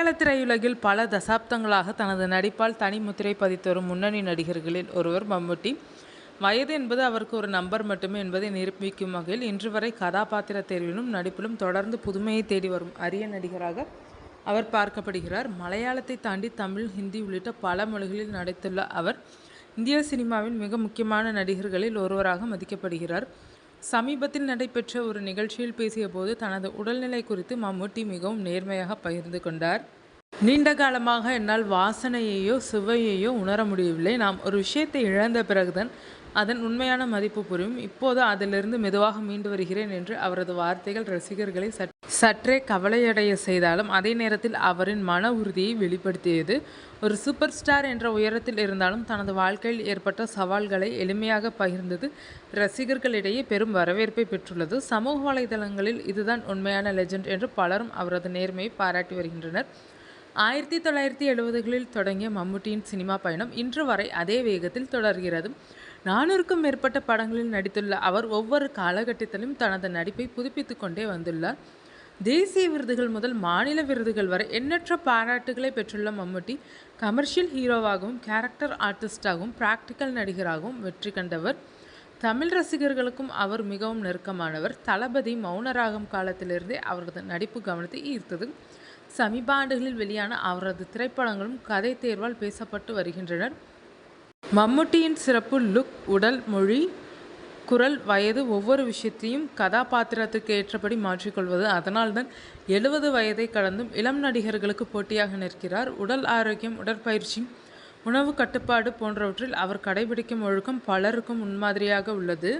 மலையாள திரையுலகில் பல தசாப்தங்களாக தனது நடிப்பால் தனி முத்திரை பதித்து வரும் முன்னணி நடிகர்களில் ஒருவர் மம்முட்டி. வயது என்பது அவருக்கு ஒரு நம்பர் மட்டுமே என்பதை நிரூபிக்கும் வகையில் இன்று வரை கதாபாத்திர தேர்விலும் நடிப்பிலும் தொடர்ந்து புதுமையை தேடி வரும் அரிய நடிகராக அவர் பார்க்கப்படுகிறார். மலையாளத்தை தாண்டி தமிழ், ஹிந்தி உள்ளிட்ட பல மொழிகளில் நடித்துள்ள அவர் இந்திய சினிமாவின் மிக முக்கியமான நடிகர்களில் ஒருவராக மதிக்கப்படுகிறார். சமீபத்தில் நடைபெற்ற ஒரு நிகழ்ச்சியில் பேசிய போது தனது உடல்நிலை குறித்து மம்முட்டி மிகவும் நேர்மையாக பகிர்ந்து கொண்டார். நீண்ட காலமாக என்னால் வாசனையையோ சுவையையோ உணர முடியவில்லை. நாம் ஒரு விஷயத்தை இழந்த பிறகுதான் அதன் உண்மையான மதிப்பு புரியும். இப்போது அதிலிருந்து மெதுவாக மீண்டு வருகிறேன் என்று அவரது வார்த்தைகள் ரசிகர்களை சற்றே கவலையடைய செய்தாலும் அதே நேரத்தில் அவரின் மன உறுதியை வெளிப்படுத்தியது. ஒரு சூப்பர் ஸ்டார் என்ற உயரத்தில் இருந்தாலும் தனது வாழ்க்கையில் ஏற்பட்ட சவால்களை எளிமையாக பகிர்ந்தது ரசிகர்களிடையே பெரும் வரவேற்பை பெற்றுள்ளது. சமூக வலைதளங்களில் இதுதான் உண்மையான லெஜெண்ட் என்று பலரும் அவரது நேர்மையை பாராட்டி வருகின்றனர். 1970களில் தொடங்கிய மம்முட்டியின் சினிமா பயணம் இன்று வரை அதே வேகத்தில் தொடர்கிறது. 400க்கும் மேற்பட்ட படங்களில் நடித்துள்ள அவர் ஒவ்வொரு காலகட்டத்திலும் தனது நடிப்பை புதுப்பித்து கொண்டே வந்துள்ளார். தேசிய விருதுகள் முதல் மாநில விருதுகள் வரை எண்ணற்ற பாராட்டுகளை பெற்றுள்ள மம்முட்டி கமர்ஷியல் ஹீரோவாகவும், கேரக்டர் ஆர்டிஸ்டாகவும், பிராக்டிக்கல் நடிகராகவும் வெற்றி கண்டவர். தமிழ் ரசிகர்களுக்கும் அவர் மிகவும் நெருக்கமானவர். தளபதி மௌனராகம் காலத்திலிருந்தே அவரது நடிப்பு கவனத்தை ஈர்த்தது. சமீப ஆண்டுகளில் வெளியான அவரது திரைப்படங்களும் கதை தேர்வால் பேசப்பட்டு வருகின்றனர். மம்முட்டியின் சிறப்பு லுக், உடல் மொழி, குரல், வயது ஒவ்வொரு விஷயத்தையும் கதாபாத்திரத்துக்கு ஏற்றபடி மாற்றிக்கொள்வது. அதனால்தான் 70 வயதை கடந்தும் இளம் நடிகர்களுக்கு போட்டியாக நிற்கிறார். உடல் ஆரோக்கியம், உடற்பயிற்சி, உணவு கட்டுப்பாடு போன்றவற்றில் அவர் கடைபிடிக்கும் ஒழுக்கம் பலருக்கும் முன்மாதிரியாக உள்ளது.